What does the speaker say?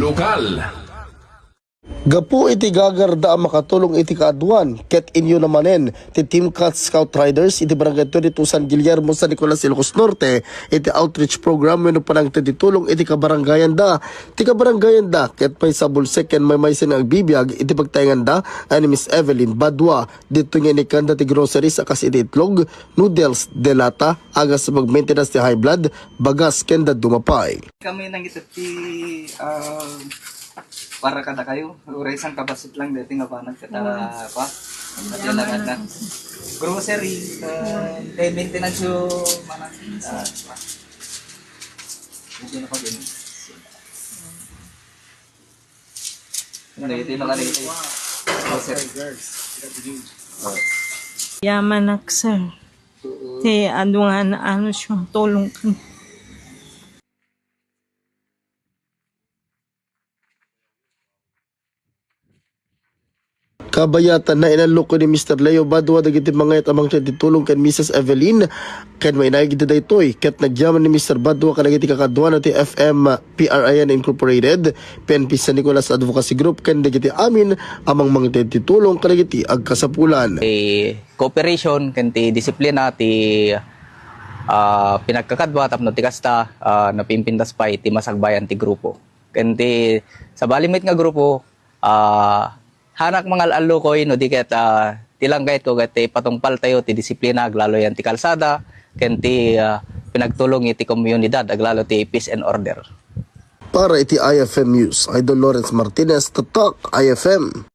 Lokal. Gapu iti gagarda ang makatulong iti kaadwan, ket inyo namanen, ti Team Cat Scout Riders, iti Barangay 22 San Guillermo sa Nicolas Ilocos Norte, iti outreach program, wano panang titulong iti kabarangayan da. Ti kabarangayan da, ket may sabulsek ken may sinang bibiyag, iti pagtayangan da, ani Miss Evelyn Badwa, dito nga ni kanda ti groceries, akas iti itlog, noodles, delata, agas mag-maintenance ti high blood, bagas kenda dumapay. Kami nang ito para kada kayo, ura isang kabasit lang dati nga pa nagkata pa. Naglalagad na. Grocery, maintenance yung mga hindi na pa ganun. Hindi, ito yung nakalita yung grocery. Yaman ak sir. Te adungan ano siyang tulong kan. Kabayatan na inalok ko ni Mr. Leo Badwa dagiti mga amang titulong kan Mrs. Evelyn ken may nagiti daytoy ket nagyaman ni Mr. Badwa kanagiti kakadwa ti FM PRIN Incorporated PNP San Nicolas Advocacy Group ken dagiti amin amang mga titulong kanagiti agkasapulan. Cooperation ken ti disiplina ti pinagkakadwa tapno ti kasta napimpintas pa iti masagbayan ti grupo. Ken ti sa balimit nga grupo hanak mga alukoy no di ket tilanggayt ko ket patungpal tayo ti disiplina aglalo yan ti kalsada ken ti pinagtulong iti komunidad aglalo ti peace and order. Para iti IFM News, Idol Lawrence Martinez, Tatak IFM.